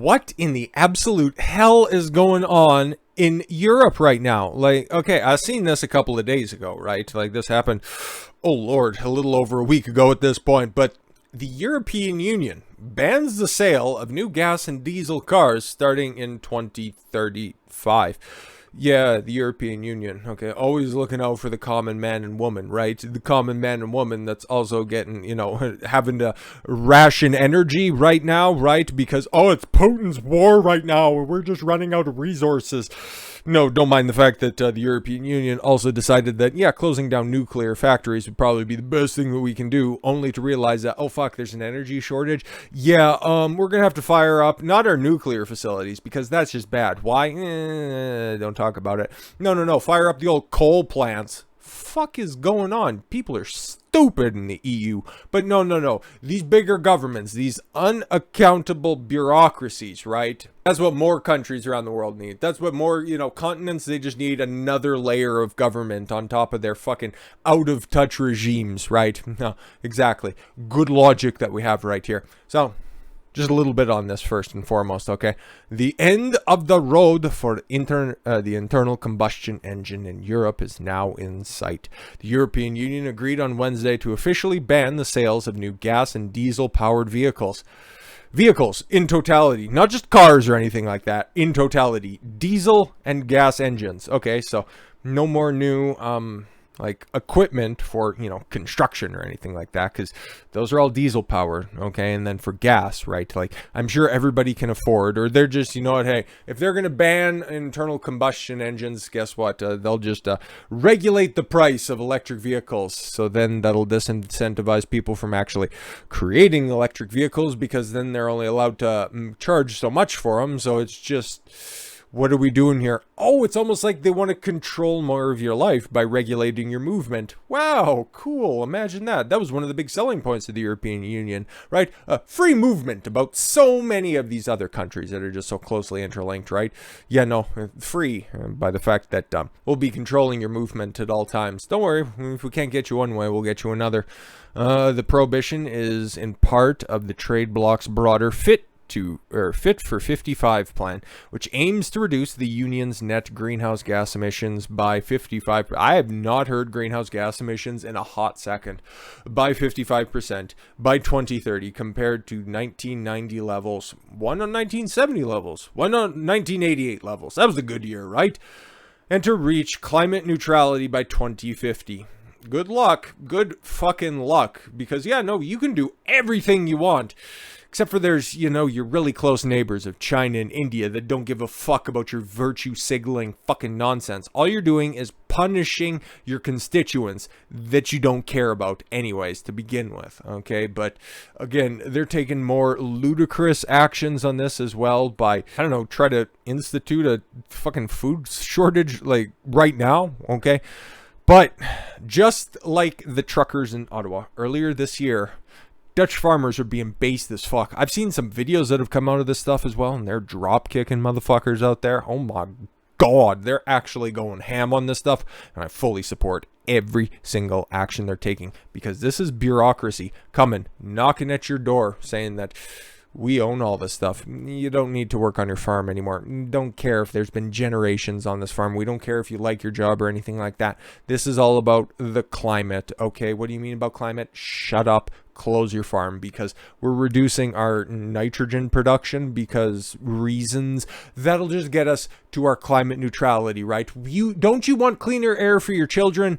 what in the absolute hell is going on in Europe right now? Like, okay, I seen this a couple of days ago, right? Like, this happened, oh Lord, a little over a week ago at this point, but the European Union bans the sale of new gas and diesel cars starting in 2035. Yeah, the European Union. Okay, always looking out for the common man and woman, right? The common man and woman that's also getting, having to ration energy right now, right? Because, oh, it's Putin's war right now. We're just running out of resources. No, don't mind the fact that the European Union also decided that, yeah, closing down nuclear factories would probably be the best thing that we can do, only to realize that, oh, fuck, there's an energy shortage. Yeah, we're going to have to fire up, not our nuclear facilities, because that's just bad. Why? Don't talk about it. No, fire up the old coal plants. Fuck is going on? People are stupid in the EU. But no. These bigger governments, these unaccountable bureaucracies, right? That's what more countries around the world need. That's what more, continents, they just need another layer of government on top of their fucking out-of-touch regimes, right? No, exactly. Good logic that we have right here. So, just a little bit on this first and foremost, okay? The end of the road for the internal combustion engine in Europe is now in sight. The European Union agreed on Wednesday to officially ban the sales of new gas and diesel-powered vehicles. Vehicles in totality, not just cars or anything like that, in totality. Diesel and gas engines. Okay, so no more new equipment for construction or anything like that, because those are all diesel powered. Okay, and then for gas, right, like I'm sure everybody can afford, or they're just, hey, if they're gonna ban internal combustion engines, guess what, they'll just regulate the price of electric vehicles, so then that'll disincentivize people from actually creating electric vehicles, because then they're only allowed to charge so much for them. So it's just, what are we doing here? Oh, it's almost like they want to control more of your life by regulating your movement. Wow, cool. Imagine that. That was one of the big selling points of the European Union, right? Free movement about so many of these other countries that are just so closely interlinked, right? Yeah, no, free by the fact that we'll be controlling your movement at all times. Don't worry, if we can't get you one way, we'll get you another. The prohibition is in part of the trade bloc's broader Fit for 55 plan, which aims to reduce the union's net greenhouse gas emissions by 55. I have not heard greenhouse gas emissions in a hot second. By 55% by 2030 compared to 1990 levels, one on 1970 levels, one on 1988 levels. That was a good year, right? And to reach climate neutrality by 2050. Good luck. Good fucking luck. Because, yeah, no, you can do everything you want. Except for there's, your really close neighbors of China and India that don't give a fuck about your virtue signaling fucking nonsense. All you're doing is punishing your constituents that you don't care about anyways to begin with, okay? But again, they're taking more ludicrous actions on this as well by, try to institute a fucking food shortage like right now, okay? But just like the truckers in Ottawa earlier this year, Dutch farmers are being based as fuck. I've seen some videos that have come out of this stuff as well, and they're drop kicking motherfuckers out there. Oh my god, they're actually going ham on this stuff, and I fully support every single action they're taking, because this is bureaucracy coming, knocking at your door, saying that we own all this stuff. You don't need to work on your farm anymore. Don't care if there's been generations on this farm. We don't care if you like your job or anything like that. This is all about the climate. Okay, what do you mean about climate? Shut up. Close your farm, because we're reducing our nitrogen production because reasons. That'll just get us to our climate neutrality, right? Don't you want cleaner air for your children?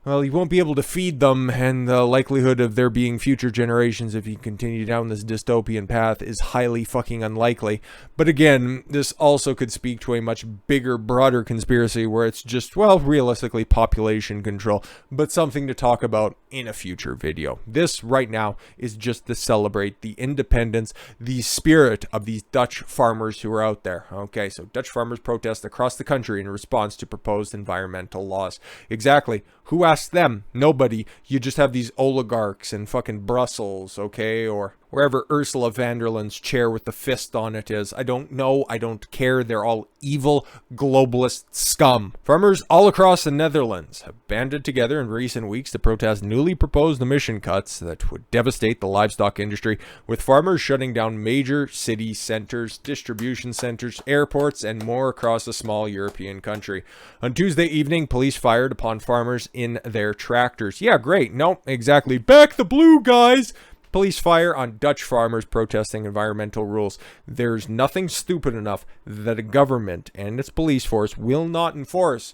Well, you won't be able to feed them, and the likelihood of there being future generations if you continue down this dystopian path is highly fucking unlikely. But again, this also could speak to a much bigger, broader conspiracy where it's just, well, realistically population control, but something to talk about in a future video. This right now is just to celebrate the independence, the spirit of these Dutch farmers who are out there. Okay, so Dutch farmers protest across the country in response to proposed environmental laws. Exactly. Who asked them? Nobody. You just have these oligarchs in fucking Brussels, okay, or wherever Ursula von der Leyen's chair with the fist on it is. I don't know. I don't care. They're all evil globalist scum. Farmers all across the Netherlands have banded together in recent weeks to protest newly proposed emission cuts that would devastate the livestock industry, with farmers shutting down major city centers, distribution centers, airports, and more across a small European country. On Tuesday evening, police fired upon farmers in their tractors. Yeah, great. No, exactly. Back the blue, guys! Police fire on Dutch farmers protesting environmental rules. There's nothing stupid enough that a government and its police force will not enforce.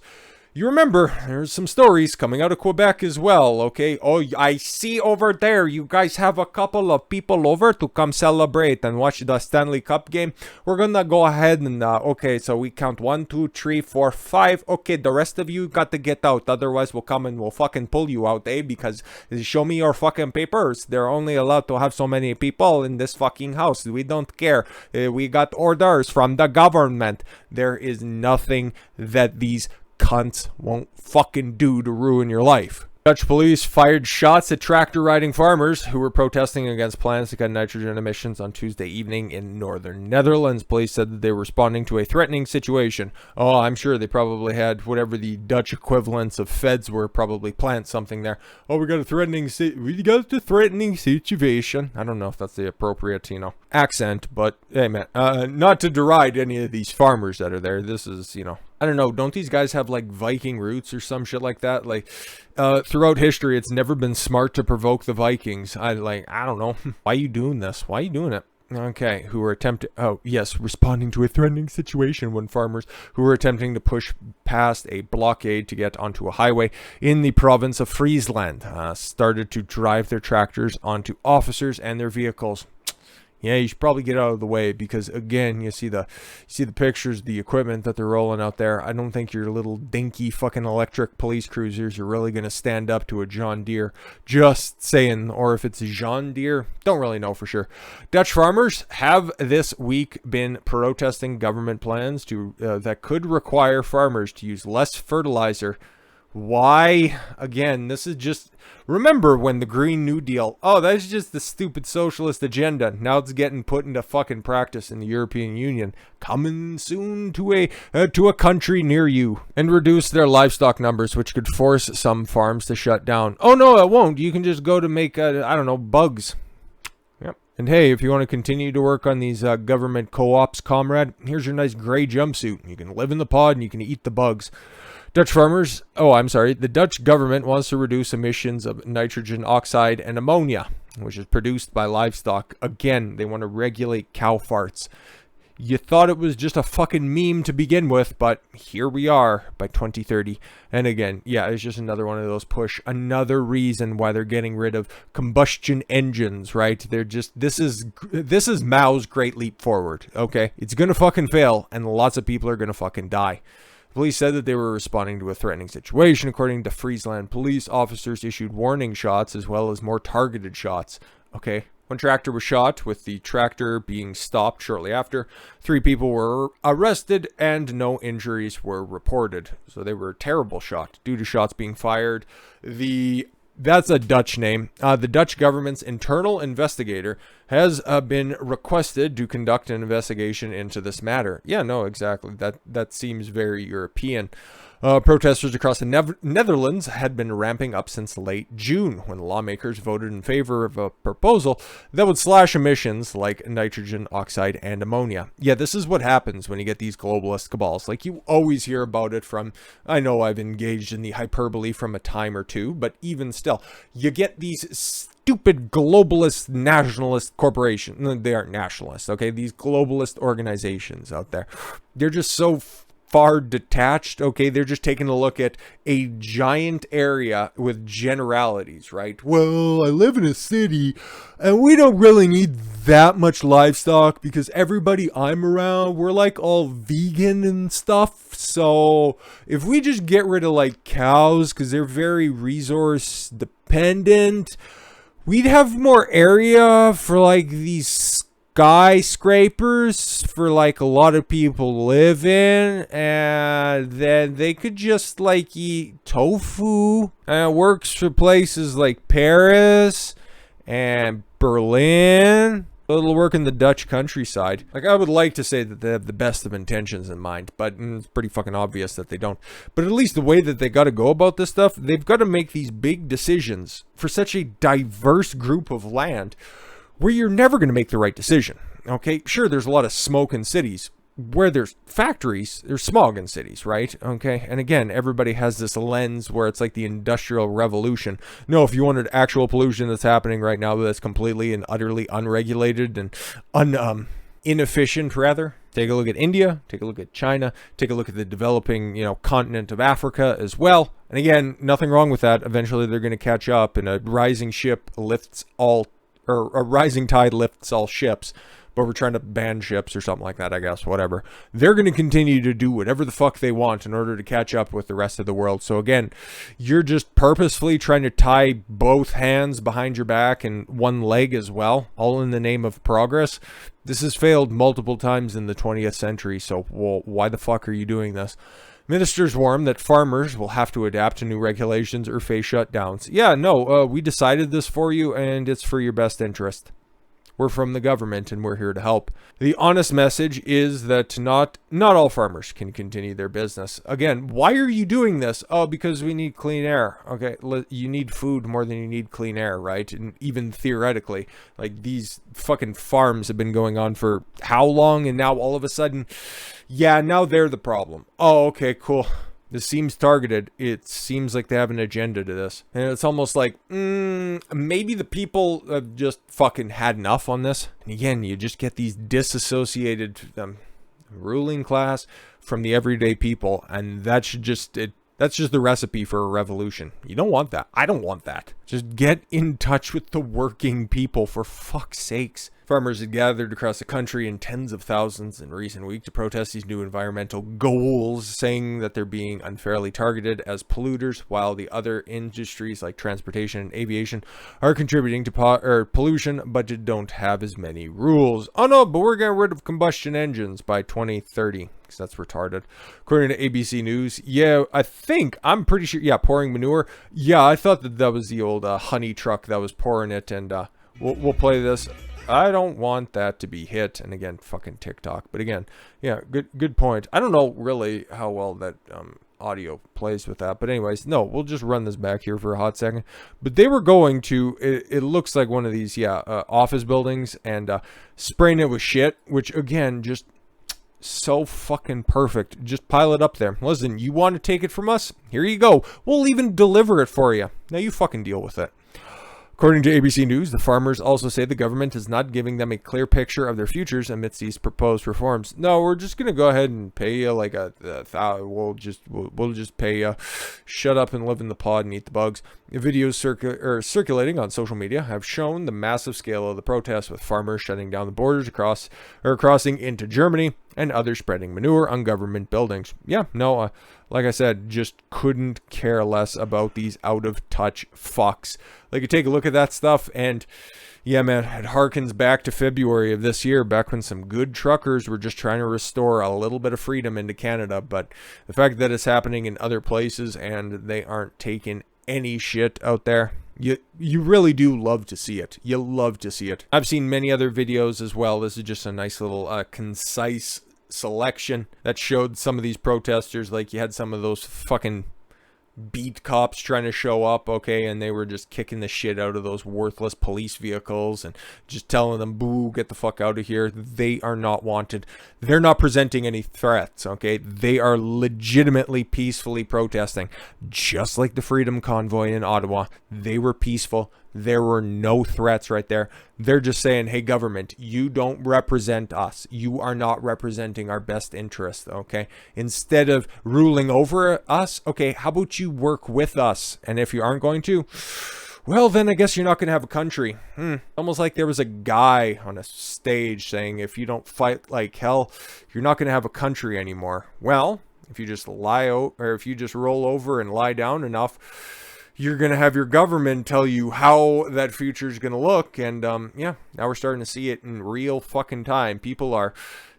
You remember, there's some stories coming out of Quebec as well, okay? Oh, I see over there, you guys have a couple of people over to come celebrate and watch the Stanley Cup game. We're gonna go ahead and, okay, so we count 1, 2, 3, 4, 5. Okay, the rest of you got to get out. Otherwise, we'll come and we'll fucking pull you out, eh? Because show me your fucking papers. They're only allowed to have so many people in this fucking house. We don't care. We got orders from the government. There is nothing that these cunts won't fucking do to ruin your life. Dutch police fired shots at tractor-riding farmers who were protesting against plans to cut nitrogen emissions on Tuesday evening in northern Netherlands. Police said that they were responding to a threatening situation. Oh, I'm sure they probably had whatever the Dutch equivalents of feds were, probably plant something there. Oh, we got a threatening situation. I don't know if that's the appropriate, accent, but hey, man, not to deride any of these farmers that are there. This is, I don't know, don't these guys have like Viking roots or some shit like that? Like, throughout history, it's never been smart to provoke the Vikings. I don't know. Why are you doing this? Why are you doing it? Okay, who were responding to a threatening situation when farmers who were attempting to push past a blockade to get onto a highway in the province of Friesland started to drive their tractors onto officers and their vehicles. Yeah, you should probably get out of the way because, again, you see the pictures, the equipment that they're rolling out there. I don't think your little dinky fucking electric police cruisers are really going to stand up to a John Deere. Just saying. Or if it's a John Deere, don't really know for sure. Dutch farmers have this week been protesting government plans that could require farmers to use less fertilizer. Why? Again, this is just... Remember when the Green New Deal... Oh, that's just the stupid socialist agenda. Now it's getting put into fucking practice in the European Union. Coming soon to a country near you. And reduce their livestock numbers, which could force some farms to shut down. Oh, no, it won't. You can just go to make, bugs. Yep. And hey, if you want to continue to work on these government co-ops, comrade, here's your nice gray jumpsuit. You can live in the pod and you can eat the bugs. The Dutch government wants to reduce emissions of nitrogen oxide and ammonia, which is produced by livestock. Again, they want to regulate cow farts. You thought it was just a fucking meme to begin with, but here we are by 2030. And again, yeah, it's just another one of those another reason why they're getting rid of combustion engines, right? This is Mao's great leap forward, okay? It's gonna fucking fail, and lots of people are gonna fucking die. Police said that they were responding to a threatening situation. According to Friesland police, officers issued warning shots as well as more targeted shots. Okay, one tractor was shot, with the tractor being stopped shortly after. 3 people were arrested and no injuries were reported. So they were a terrible shot due to shots being fired. That's a Dutch name. The Dutch government's internal investigator has been requested to conduct an investigation into this matter. Yeah, no, exactly. That seems very European. Protesters across the Netherlands had been ramping up since late June, when lawmakers voted in favor of a proposal that would slash emissions like nitrogen oxide and ammonia. Yeah, this is what happens when you get these globalist cabals. Like, you always hear about it from... I know I've engaged in the hyperbole from a time or two, but even still, you get these stupid globalist nationalist corporations. They aren't nationalists, okay? These globalist organizations out there. They're just so far detached, okay? They're just taking a look at a giant area with generalities, right? Well, I live in a city and we don't really need that much livestock because everybody I'm around, we're like all vegan and stuff. So if we just get rid of like cows because they're very resource dependent, we'd have more area for like these skyscrapers for like a lot of people live in, and then they could just like eat tofu, and it works for places like Paris and Berlin. It'll work in the Dutch countryside. Like, I would like to say that they have the best of intentions in mind, but it's pretty fucking obvious that they don't. But at least the way that they got to go about this stuff, they've got to make these big decisions for such a diverse group of land where you're never going to make the right decision. Okay, sure, there's a lot of smoke in cities. Where there's factories, there's smog in cities, right? Okay, and again, everybody has this lens where it's like the Industrial Revolution. No, if you wanted actual pollution that's happening right now that's completely and utterly unregulated and inefficient, rather, take a look at India, take a look at China, take a look at the developing, continent of Africa as well. And again, nothing wrong with that. Eventually, they're going to catch up, and a rising tide lifts all ships. But we're trying to ban ships or something like that, I guess, whatever. They're going to continue to do whatever the fuck they want in order to catch up with the rest of the world. So again, you're just purposefully trying to tie both hands behind your back and one leg as well, all in the name of progress. This has failed multiple times in the 20th century, so why the fuck are you doing this? Ministers warn that farmers will have to adapt to new regulations or face shutdowns. Yeah, no, we decided this for you, and it's for your best interest. We're from the government, and we're here to help. The honest message is that not all farmers can continue their business. Again, why are you doing this? Oh, because we need clean air. Okay, you need food more than you need clean air, right? And even theoretically, like, these fucking farms have been going on for how long? And now all of a sudden, yeah, now they're the problem. Oh, okay, cool. This seems targeted. It seems like they have an agenda to this. And it's almost like, maybe the people have just fucking had enough on this. And again, you just get these disassociated ruling class from the everyday people. And that's just the recipe for a revolution. You don't want that. I don't want that. Just get in touch with the working people, for fuck's sakes. Farmers had gathered across the country in tens of thousands in recent weeks to protest these new environmental goals, saying that they're being unfairly targeted as polluters, while the other industries like transportation and aviation are contributing to pollution, but don't have as many rules. Oh no, but we're getting rid of combustion engines by 2030. Because that's retarded. According to ABC News, I'm pretty sure, pouring manure. Yeah, I thought that was the old honey truck that was pouring it, and we'll play this. I don't want that to be hit. And again, fucking TikTok. But again, yeah, good point. I don't know really how well that audio plays with that. But anyways, no, we'll just run this back here for a hot second. But they were going to, it looks like one of these, office buildings, and spraying it with shit, which again, just so fucking perfect. Just pile it up there. Listen, you want to take it from us? Here you go. We'll even deliver it for you. Now you fucking deal with it. According to ABC News, the farmers also say the government is not giving them a clear picture of their futures amidst these proposed reforms. No, we're just gonna go ahead and pay you like we'll just pay you. Shut up and live in the pod and eat the bugs. The videos circulating on social media have shown the massive scale of the protests, with farmers shutting down the borders crossing into Germany, and others spreading manure on government buildings. Like I said, just couldn't care less about these out-of-touch fucks. Like, you take a look at that stuff, and yeah, man, it harkens back to February of this year, back when some good truckers were just trying to restore a little bit of freedom into Canada. But the fact that it's happening in other places and they aren't taking any shit out there, you really do love to see it. You love to see it. I've seen many other videos as well. This is just a nice little concise selection that showed some of these protesters. Like, you had some of those fucking beat cops trying to show up, okay, and they were just kicking the shit out of those worthless police vehicles and just telling them, boo, get the fuck out of here. They are not wanted. They're not presenting any threats, okay? They are legitimately peacefully protesting, just like the Freedom Convoy in Ottawa. They were peaceful. There were no threats right there. They're just saying, hey, government, you don't represent us. You are not representing our best interest, okay? Instead of ruling over us, okay, how about you work with us? And if you aren't going to, well, then I guess you're not going to have a country. Almost like there was a guy on a stage saying, if you don't fight like hell, you're not going to have a country anymore. Well, if you just if you just roll over and lie down enough, you're going to have your government tell you how that future is going to look. And now we're starting to see it in real fucking time. People are,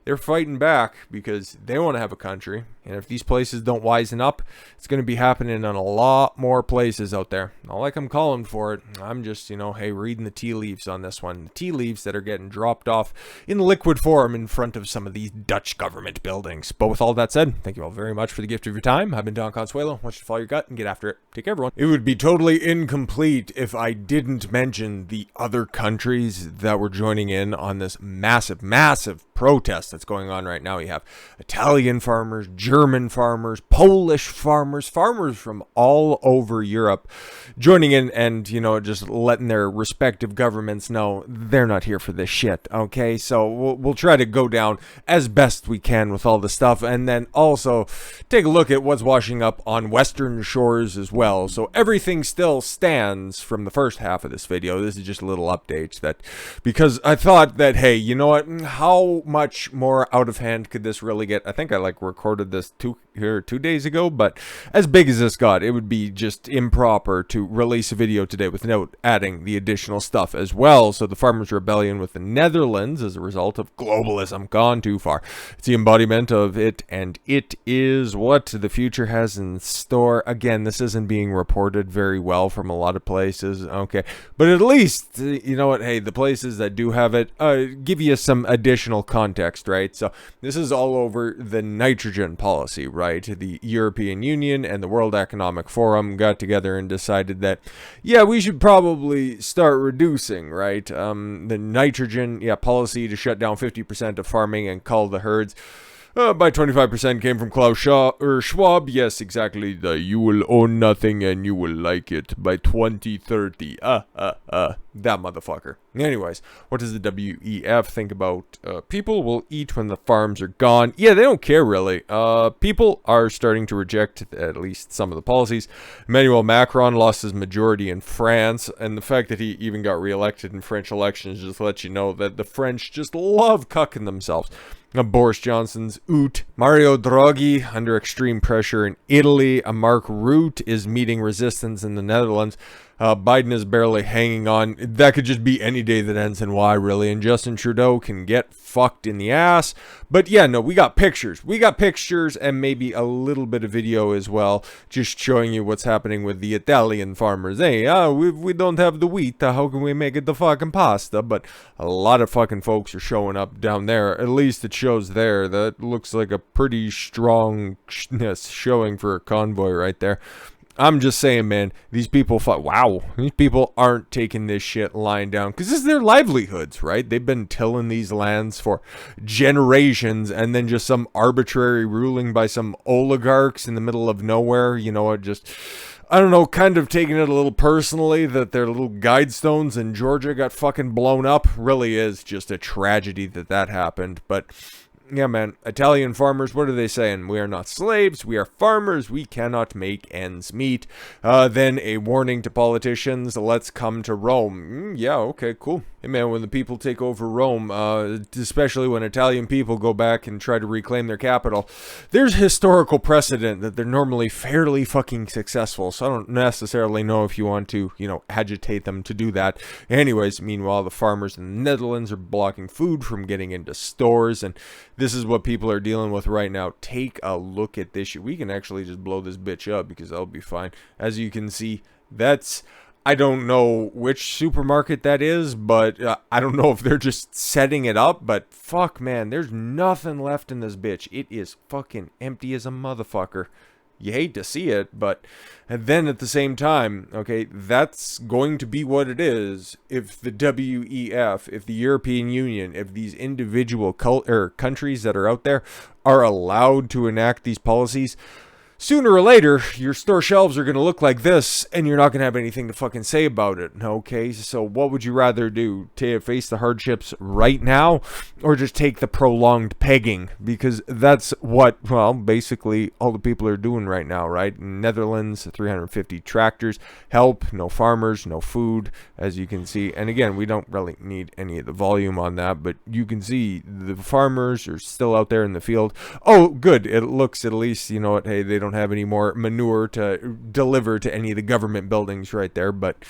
they're fighting back because they want to have a country. And if these places don't wisen up, it's going to be happening in a lot more places out there. Not like I'm calling for it. I'm just, hey, reading the tea leaves on this one. The tea leaves that are getting dropped off in liquid form in front of some of these Dutch government buildings. But with all that said, thank you all very much for the gift of your time. I've been Don Consuelo. I want you to follow your gut and get after it. Take care, everyone. It would be totally incomplete if I didn't mention the other countries that were joining in on this massive, massive protest that's going on right now. You have Italian farmers, German farmers, Polish farmers, farmers from all over Europe joining in and, just letting their respective governments know they're not here for this shit, okay? So we'll try to go down as best we can with all the stuff, and then also take a look at what's washing up on Western shores as well. So everything still stands from the first half of this video. This is just a little update because I thought that, hey, you know what? How much more out of hand could this really get? I think I recorded this 2 days ago, but as big as this got, it would be just improper to release a video today without adding the additional stuff as well. So the farmers' rebellion with the Netherlands as a result of globalism gone too far. It's the embodiment of it, and it is what the future has in store. Again, this isn't being reported very well from a lot of places, okay, but at least, you know what, hey, the places that do have it give you some additional context, right? So this is all over the nitrogen policy, right? The European Union and the World Economic Forum got together and decided that, yeah, we should probably start reducing, right? The nitrogen, policy to shut down 50% of farming and cull the herds. By 25% came from Klaus Schwab. Yes, exactly. You will own nothing and you will like it by 2030. That motherfucker. Anyways, what does the WEF think about people will eat when the farms are gone? Yeah, they don't care really. People are starting to reject at least some of the policies. Emmanuel Macron lost his majority in France, and the fact that he even got reelected in French elections just lets you know that the French just love cucking themselves. Boris Johnson's oot. Mario Draghi under extreme pressure in Italy. Mark Rutte is meeting resistance in the Netherlands. Biden is barely hanging on. That could just be any day that ends in Y, really. And Justin Trudeau can get fucked in the ass. But yeah, no, we got pictures. We got pictures and maybe a little bit of video as well, just showing you what's happening with the Italian farmers. Hey, we don't have the wheat. How can we make it the fucking pasta? But a lot of fucking folks are showing up down there. At least it shows there. That looks like a pretty strong showing for a convoy right there. I'm just saying, man, these people wow, these people aren't taking this shit lying down because this is their livelihoods, right? They've been tilling these lands for generations, and then just some arbitrary ruling by some oligarchs in the middle of nowhere, I don't know, kind of taking it a little personally that their little guidestones in Georgia got fucking blown up. Really is just a tragedy that happened, but yeah, man, Italian farmers, what are they saying? We are not slaves, we are farmers, we cannot make ends meet. Then a warning to politicians, let's come to Rome. Yeah, okay, cool. Hey, man, when the people take over Rome, especially when Italian people go back and try to reclaim their capital, there's historical precedent that they're normally fairly fucking successful. So I don't necessarily know if you want to, agitate them to do that. Anyways, meanwhile, the farmers in the Netherlands are blocking food from getting into stores, and this is what people are dealing with right now. Take a look at this shit. We can actually just blow this bitch up because that'll be fine. As you can see, I don't know which supermarket that is, but I don't know if they're just setting it up, but fuck, man, there's nothing left in this bitch. It is fucking empty as a motherfucker. You hate to see it, but then at the same time, okay, that's going to be what it is if the WEF, if the European Union, if these individual countries that are out there are allowed to enact these policies. Sooner or later, your store shelves are going to look like this, and you're not going to have anything to fucking say about it, okay? So what would you rather do? Face the hardships right now, or just take the prolonged pegging? Because that's what, well, basically all the people are doing right now, right? Netherlands, 350 tractors, help, no farmers, no food, as you can see. And again, we don't really need any of the volume on that, but you can see the farmers are still out there in the field. Oh, good. It looks at least, you know what, hey, they don't have any more manure to deliver to any of the government buildings right there, but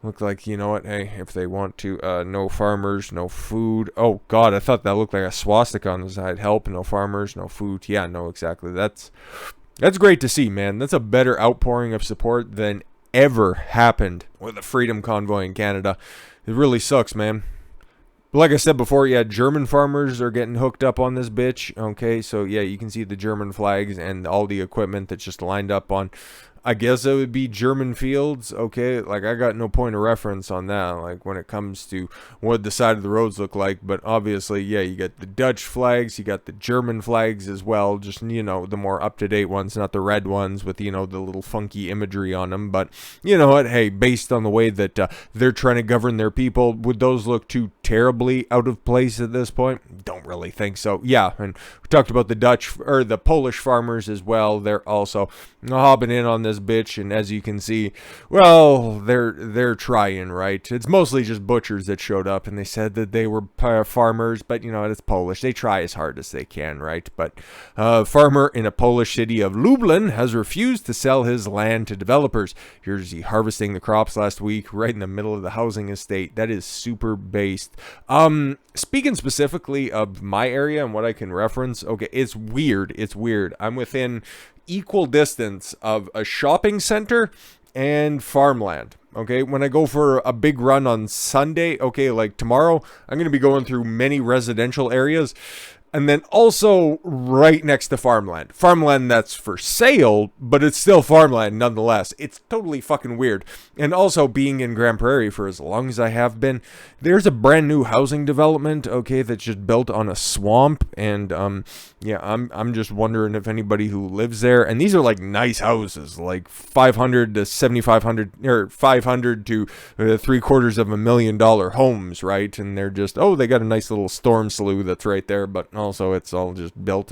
Look like, you know what, hey, if they want to, no farmers, no food. Oh, God, I thought that looked like a swastika on the side. Help, no farmers, no food. Yeah, no, exactly. That's great to see, man. That's a better outpouring of support than ever happened with the Freedom Convoy in Canada. It really sucks, man. But like I said before, yeah, German farmers are getting hooked up on this bitch. Okay, so yeah, you can see the German flags and all the equipment that's just lined up on, I guess it would be German fields. Okay, like I got no point of reference on that, like when it comes to what the side of the roads look like. But obviously, yeah, you got the Dutch flags, you got the German flags as well, just, you know, the more up-to-date ones, not the red ones with, you know, the little funky imagery on them. But you know what, hey, based on the way that they're trying to govern their people, would those look too terribly out of place at this point? Don't really think so. Yeah, and we talked about the Dutch or the Polish farmers as well. They're also hopping in on this bitch, and as you can see, well, they're trying, right? It's mostly just butchers that showed up, and they said that they were farmers, but you know, it's Polish. They try as hard as they can, right? But a farmer in a Polish city of Lublin has refused to sell his land to developers. Here's he harvesting the crops last week, right in the middle of the housing estate. That is super based. Speaking specifically of my area and what I can reference, okay, it's weird. It's weird. I'm within equal distance of a shopping center and farmland. Okay, when I go for a big run on Sunday, okay, like tomorrow, I'm going to be going through many residential areas. And then also right next to farmland. Farmland that's for sale, but it's still farmland nonetheless. It's totally fucking weird. And also being in Grand Prairie for as long as I have been, there's a brand new housing development, okay, that's just built on a swamp. And yeah, I'm just wondering if anybody who lives there, and these are like nice houses, like 500 to 7,500, or 500 to $750,000 homes, right? And they're just, oh, they got a nice little storm slough that's right there, but also it's all just built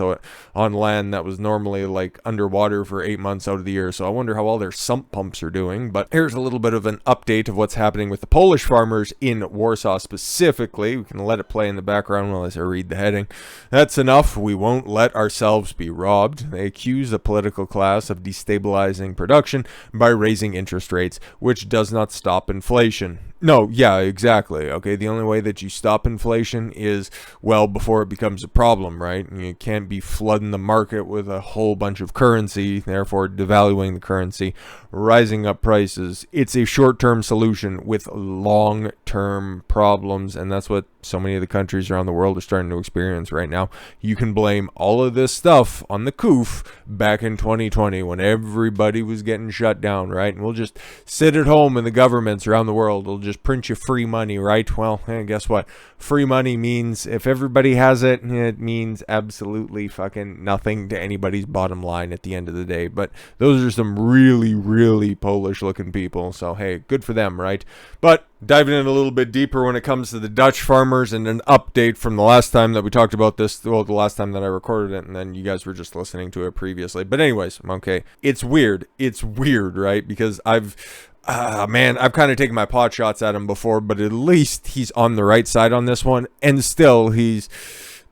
on land that was normally like underwater for 8 months out of the year. So I wonder how all their sump pumps are doing. But here's a little bit of an update of what's happening with the Polish farmers in Warsaw specifically. We can let it play in the background while I read the heading. That's enough. We won't let ourselves be robbed. They accuse the political class of destabilizing production by raising interest rates, which does not stop inflation. No, yeah, exactly. Okay, the only way that you stop inflation is, well, before it becomes a problem, right? You can't be flooding the market with a whole bunch of currency, therefore devaluing the currency, rising up prices. It's a short-term solution with long-term problems, and that's what so many of the countries around the world are starting to experience right now. You can blame all of this stuff on the coof back in 2020 when everybody was getting shut down, right? And we'll just sit at home and the governments around the world will just print you free money, right? Well, guess what? Free money means if everybody has it, it means absolutely fucking nothing to anybody's bottom line at the end of the day. But those are some really, really Polish looking people. So, hey, good for them, right? But diving in a little bit deeper when it comes to the Dutch farmers and an update from the last time that we talked about this, well, the last time that I recorded it, and then you guys were just listening to it previously. But anyways, okay, it's weird. It's weird, right? Because I've kind of taken my pot shots at him before, but at least he's on the right side on this one, and still he's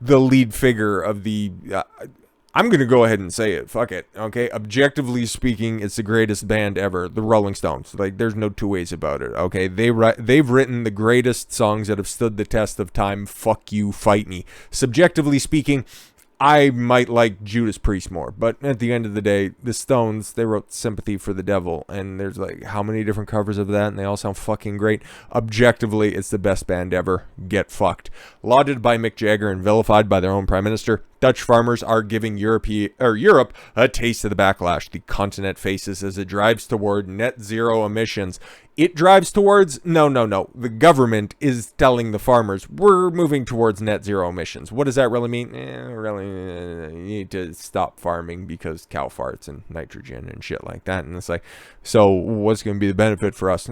the lead figure of the... I'm going to go ahead and say it. Fuck it. Okay. Objectively speaking, it's the greatest band ever. The Rolling Stones. Like, there's no two ways about it. Okay. They've written the greatest songs that have stood the test of time. Fuck you, fight me. Subjectively speaking, I might like Judas Priest more, but at the end of the day, the Stones, they wrote Sympathy for the Devil, and there's like how many different covers of that, and they all sound fucking great. Objectively, it's the best band ever. Get fucked. Lauded by Mick Jagger and vilified by their own prime minister, Dutch farmers are giving Europe a taste of the backlash the continent faces as it drives toward net zero emissions. It drives towards? No. The government is telling the farmers, we're moving towards net zero emissions. What does that really mean? You need to stop farming because cow farts and nitrogen and shit like that. And it's like, so what's going to be the benefit for us?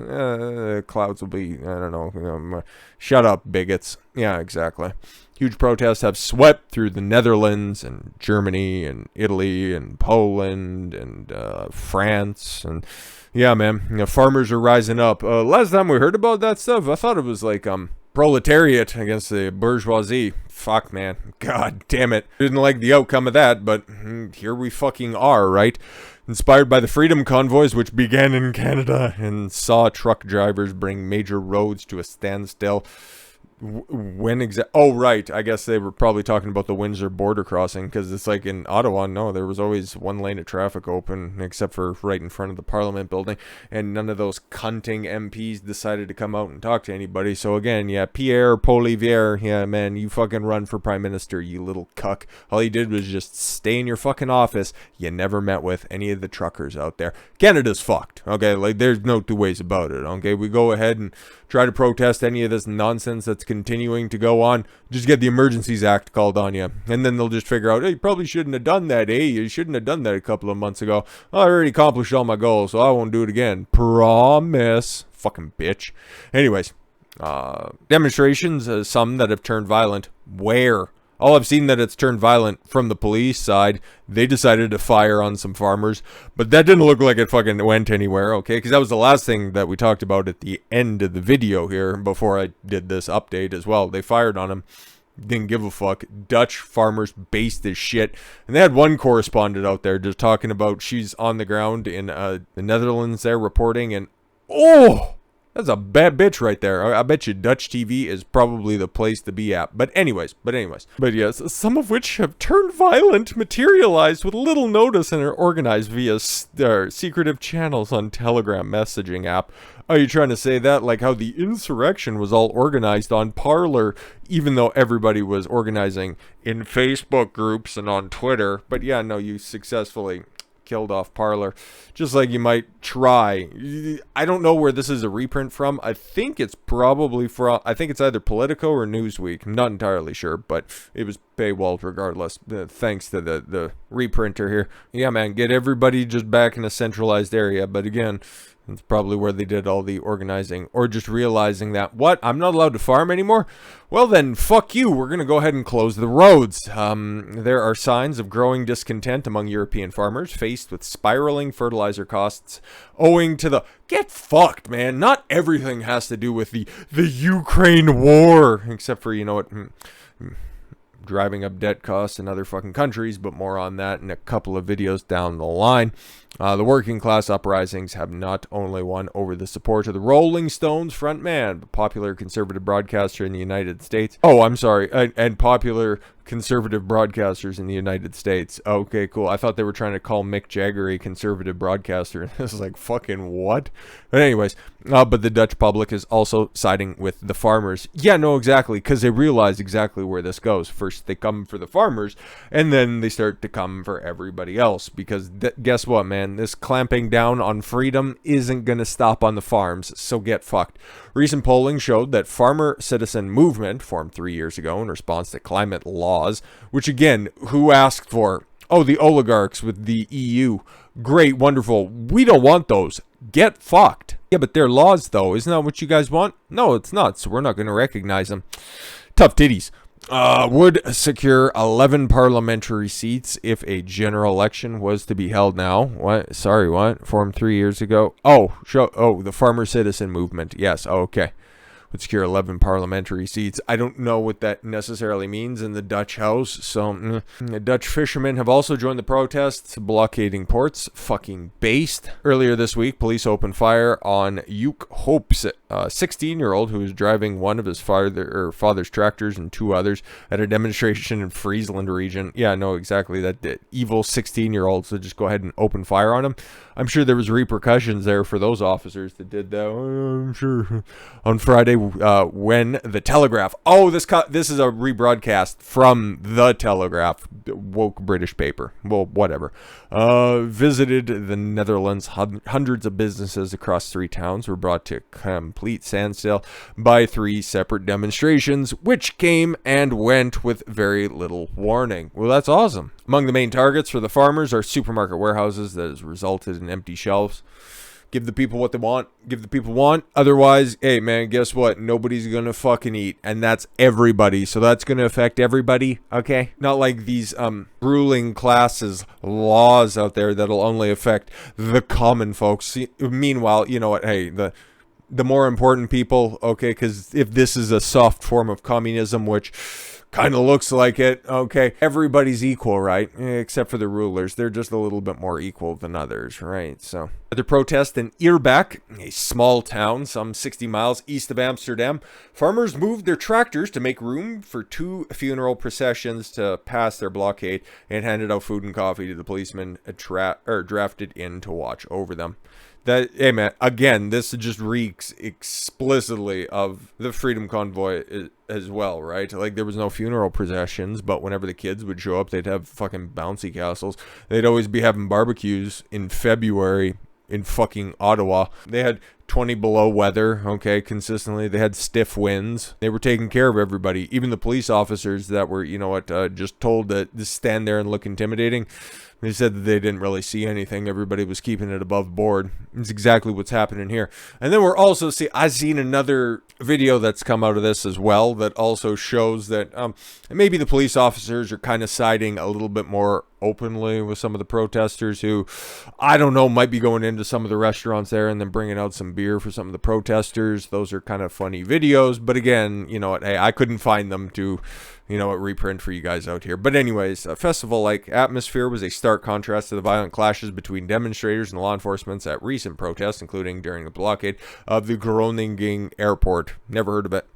Clouds will be, I don't know. Shut up, bigots. Yeah, exactly. Huge protests have swept through the Netherlands and Germany and Italy and Poland and France. And yeah, man, farmers are rising up. Last time we heard about that stuff, I thought it was like proletariat against the bourgeoisie. Fuck, man. God damn it. Didn't like the outcome of that, but here we fucking are, right? Inspired by the Freedom Convoys, which began in Canada and saw truck drivers bring major roads to a standstill. Oh, right. I guess they were probably talking about the Windsor border crossing, because it's like in Ottawa, no, there was always one lane of traffic open, except for right in front of the Parliament building, and none of those cunting MPs decided to come out and talk to anybody. So again, yeah, Pierre Poilievre, yeah, man, you fucking run for Prime Minister, you little cuck. All you did was just stay in your fucking office. You never met with any of the truckers out there. Canada's fucked, okay? Like, there's no two ways about it, okay? We go ahead and try to protest any of this nonsense that's continuing to go on, just get the Emergencies Act called on you. And then they'll just figure out, hey, you probably shouldn't have done that, eh? You shouldn't have done that a couple of months ago. I already accomplished all my goals, so I won't do it again. Promise. Fucking bitch. Anyways, demonstrations, some that have turned violent. Where? All I've seen that it's turned violent from the police side. They decided to fire on some farmers, but that didn't look like it fucking went anywhere, okay? Because that was the last thing that we talked about at the end of the video here before I did this update as well. They fired on him. Didn't give a fuck. Dutch farmers based as shit. And they had one correspondent out there just talking about she's on the ground in the Netherlands there reporting, and oh, that's a bad bitch right there. I bet you Dutch TV is probably the place to be at. But anyways. But yes, some of which have turned violent, materialized with little notice, and are organized via secretive channels on Telegram messaging app. Are you trying to say that? Like how the insurrection was all organized on Parler, even though everybody was organizing in Facebook groups and on Twitter. But yeah, no, you successfully killed off Parler, just like you might try. I don't know where this is a reprint from. I think it's probably from, I think it's either Politico or Newsweek. I'm not entirely sure, but it was paywalled regardless, thanks to the reprinter here. Yeah, man, get everybody just back in a centralized area. But again, that's probably where they did all the organizing, or just realizing that, what, I'm not allowed to farm anymore? Well then, fuck you, we're going to go ahead and close the roads. There are signs of growing discontent among European farmers faced with spiraling fertilizer costs owing to the, get fucked, man, not everything has to do with the Ukraine war, except for, you know what, driving up debt costs in other fucking countries, but more on that in a couple of videos down the line. The working class uprisings have not only won over the support of the Rolling Stones frontman, but popular conservative broadcaster in the United States. Oh, I'm sorry, and popular conservative broadcasters in the United States. Okay, cool. I thought they were trying to call Mick Jagger a conservative broadcaster. This is like, fucking what? But anyways, but the Dutch public is also siding with the farmers. Yeah, no, exactly, because they realize exactly where this goes. First, they come for the farmers, and then they start to come for everybody else, because guess what, man? This clamping down on freedom isn't going to stop on the farms, so get fucked. Recent polling showed that Farmer Citizen Movement, formed 3 years ago in response to climate laws, which again, who asked for? Oh, the oligarchs with the EU. Great, wonderful. We don't want those. Get fucked. Yeah, but they're laws, though. Isn't that what you guys want? No, it's not, so we're not going to recognize them. Tough titties. Would secure 11 parliamentary seats if a general election was to be held now. What? Sorry, what? Formed 3 years ago. Oh, the Farmer Citizen Movement. Yes, okay. Would secure 11 parliamentary seats. I don't know what that necessarily means in the Dutch House. So, the Dutch fishermen have also joined the protests, blockading ports. Fucking based. Earlier this week, police opened fire on Joek Hope's 16-year-old who was driving one of his father's tractors and two others at a demonstration in Friesland region. Yeah, no, exactly. That evil 16-year-old. So just go ahead and open fire on him. I'm sure there was repercussions there for those officers that did that. I'm sure. On Friday, when the Telegraph, this is a rebroadcast from the Telegraph, woke British paper, well, whatever, visited the Netherlands. Hundreds of businesses across 3 towns were brought to complete standstill by 3 separate demonstrations, which came and went with very little warning. Well, that's awesome. Among the main targets for the farmers are supermarket warehouses that has resulted in empty shelves. Give the people what they want. Give the people want. Otherwise, hey, man, guess what? Nobody's going to fucking eat. And that's everybody. So that's going to affect everybody, okay? Not like these ruling classes laws out there that'll only affect the common folks. Meanwhile, you know what? Hey, the the more important people, okay, because if this is a soft form of communism, which kind of looks like it, okay, everybody's equal, right? Except for the rulers. They're just a little bit more equal than others, right? So, at the protest in Eerbeek, a small town some 60 miles east of Amsterdam, farmers moved their tractors to make room for 2 funeral processions to pass their blockade and handed out food and coffee to the policemen drafted in to watch over them. Hey man, again, this just reeks explicitly of the Freedom Convoy as well, right? Like, there was no funeral processions, but whenever the kids would show up, they'd have fucking bouncy castles. They'd always be having barbecues in February in fucking Ottawa. They had 20 below weather, okay, consistently. They had stiff winds. They were taking care of everybody. Even the police officers that were, just told to stand there and look intimidating, they said that they didn't really see anything. Everybody was keeping it above board. It's exactly what's happening here. And then we're also I've seen another video that's come out of this as well that also shows that maybe the police officers are kind of siding a little bit more openly with some of the protesters who, I don't know, might be going into some of the restaurants there and then bringing out some beer for some of the protesters. Those are kind of funny videos. But again, hey, I couldn't find them to reprint for you guys out here. But anyways, a festival-like atmosphere was a stark contrast to the violent clashes between demonstrators and law enforcement at recent protests, including during the blockade of the Groningen airport. Never heard of it.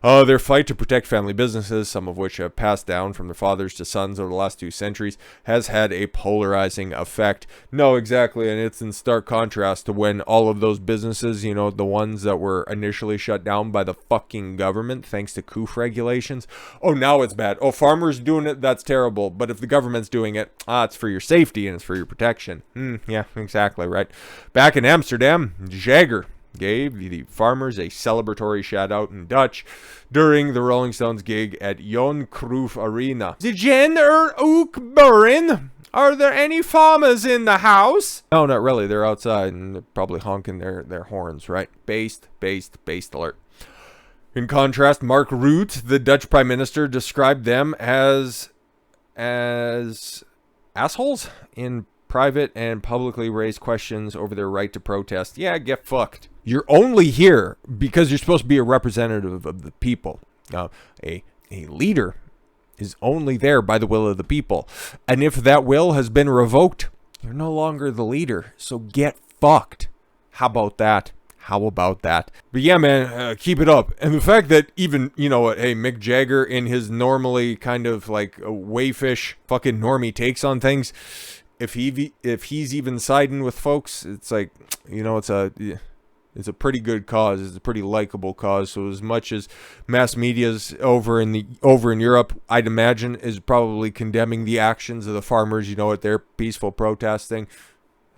Their fight to protect family businesses, some of which have passed down from their fathers to sons over the last 2 centuries, has had a polarizing effect. No, exactly, and it's in stark contrast to when all of those businesses, the ones that were initially shut down by the fucking government thanks to COOF regulations. Oh, now it's bad. Oh, farmers doing it, that's terrible. But if the government's doing it, it's for your safety and it's for your protection. Yeah, exactly, right. Back in Amsterdam, Jagger gave the farmers a celebratory shout-out in Dutch during the Rolling Stones gig at Johan Cruyff Arena. De Jen ook buren? Are there any farmers in the house? No, not really. They're outside and they're probably honking their horns, right? Based alert. In contrast, Mark Rutte, the Dutch Prime Minister, described them as assholes in private and publicly raised questions over their right to protest. Yeah, get fucked. You're only here because you're supposed to be a representative of the people. A leader is only there by the will of the people. And if that will has been revoked, you're no longer the leader. So get fucked. How about that? But yeah, man, keep it up. And the fact that even, hey, Mick Jagger in his normally kind of like wayfish fucking normie takes on things, if he's even siding with folks, it's like, it's a pretty good cause. It's a pretty likable cause. So as much as mass media's over in Europe, I'd imagine, is probably condemning the actions of the farmers, at their peaceful protesting.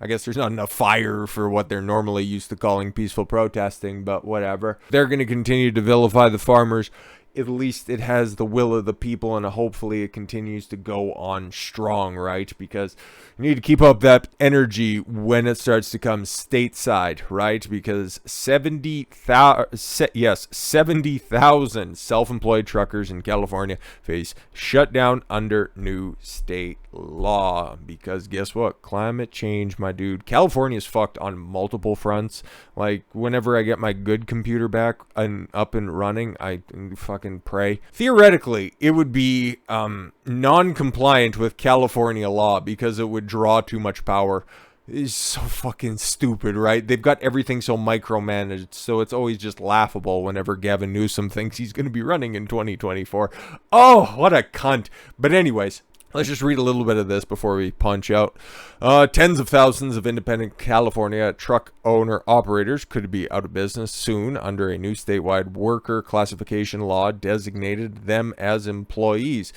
I guess there's not enough fire for what they're normally used to calling peaceful protesting, but whatever. They're going to continue to vilify the farmers. At least it has the will of the people, and hopefully it continues to go on strong, right? Because you need to keep up that energy when it starts to come stateside, right? Because 70,000 self-employed truckers in California face shutdown under new state law. Because guess what? Climate change, my dude. California's fucked on multiple fronts. Like, whenever I get my good computer back and up and running, I fucking pray. Theoretically, it would be non-compliant with California law because it would draw too much power. It's so fucking stupid, right? They've got everything so micromanaged, so it's always just laughable whenever Gavin Newsom thinks he's going to be running in 2024. Oh, what a cunt. But anyways, let's just read a little bit of this before we punch out. Tens of thousands of independent California truck owner-operators could be out of business soon under a new statewide worker classification law designated them as employees.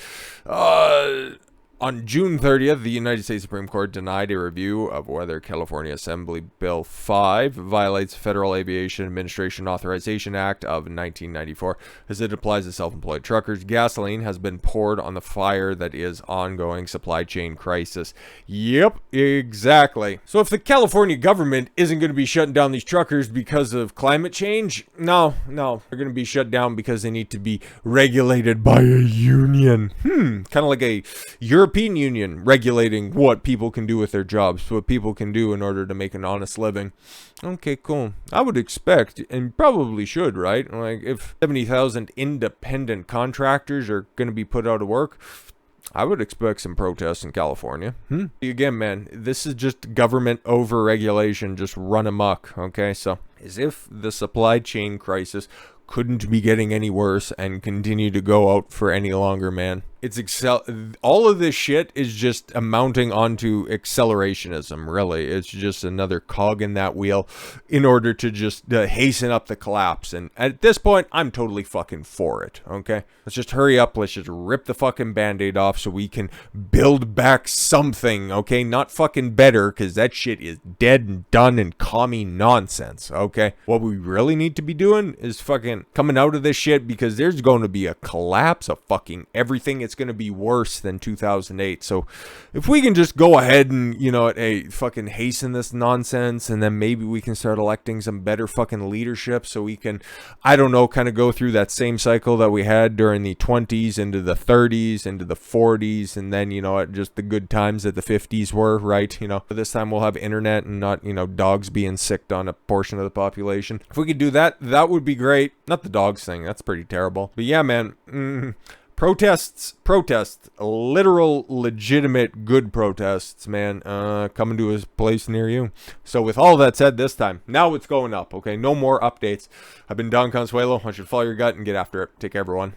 On June 30th, the United States Supreme Court denied a review of whether California Assembly Bill 5 violates Federal Aviation Administration Authorization Act of 1994 as it applies to self-employed truckers. Gasoline has been poured on the fire that is ongoing supply chain crisis. Yep, exactly. So if the California government isn't going to be shutting down these truckers because of climate change, no, they're going to be shut down because they need to be regulated by a union. Kind of like a European European Union regulating what people can do with their jobs, what people can do in order to make an honest living. Okay, cool. I would expect, and probably should, right? Like, if 70,000 independent contractors are going to be put out of work, I would expect some protests in California. Again, man, this is just government over-regulation, just run amok, okay? So, as if the supply chain crisis couldn't be getting any worse and continue to go out for any longer, man. All of this shit is just amounting onto accelerationism, really. It's just another cog in that wheel in order to just hasten up the collapse. And at this point, I'm totally fucking for it, okay? Let's just hurry up. Let's just rip the fucking Band-Aid off so we can build back something, okay? Not fucking better, because that shit is dead and done and commie nonsense, okay? What we really need to be doing is fucking coming out of this shit, because there's going to be a collapse of fucking everything. It's going to be worse than 2008. So if we can just go ahead and, you know, hey, fucking hasten this nonsense, and then maybe we can start electing some better fucking leadership so we can, I don't know, kind of go through that same cycle that we had during the 20s into the 30s into the 40s, and then, you know, just the good times that the 50s were, right? You know, this time we'll have internet and not, you know, dogs being sicked on a portion of the population. If we could do that, that would be great. Not the dogs thing, that's pretty terrible. But yeah, man, protests, literal, legitimate, good protests, man, coming to a place near you. So with all that said, this time, now it's going up, okay? No more updates. I've been Don Consuelo. I should follow your gut and get after it. Take care, everyone.